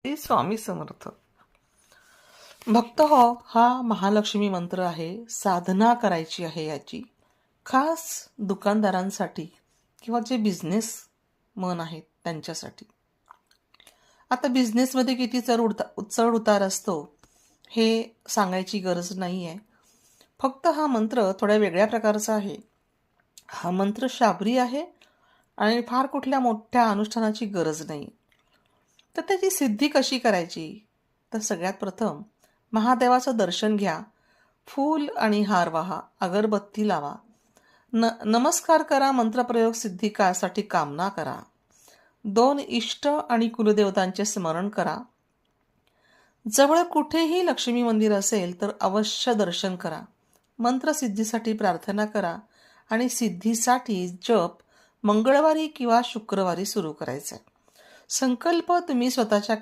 श्री स्वामी समर्थ. भक्त हो, हा महालक्ष्मी मंत्र आहे. साधना करायची आहे याची, खास दुकानदारांसाठी किंवा जे बिझनेस मन आहेत त्यांच्यासाठी. आता बिझनेसमध्ये किती चढ उतार असतो हे सांगायची गरज नाही आहे. फक्त हा मंत्र थोड्या वेगळ्या प्रकारचा आहे. हा मंत्र शाबरी आहे आणि फार कुठल्या मोठ्या अनुष्ठानाची गरज नाही. तर त्याची सिद्धी कशी करायची? तर सगळ्यात प्रथम महादेवाचं दर्शन घ्या, फूल आणि हार वाहा, अगरबत्ती लावा, नमस्कार करा, मंत्रप्रयोग सिद्धिकासाठी कामना करा, 2 इष्ट आणि कुलदेवतांचे स्मरण करा. जवळ कुठेही लक्ष्मी मंदिर असेल तर अवश्य दर्शन करा. मंत्रसिद्धीसाठी प्रार्थना करा आणि सिद्धीसाठी जप मंगळवारी किंवा शुक्रवारी सुरू करायचा. संकल्प तुम्ही स्वतःच्या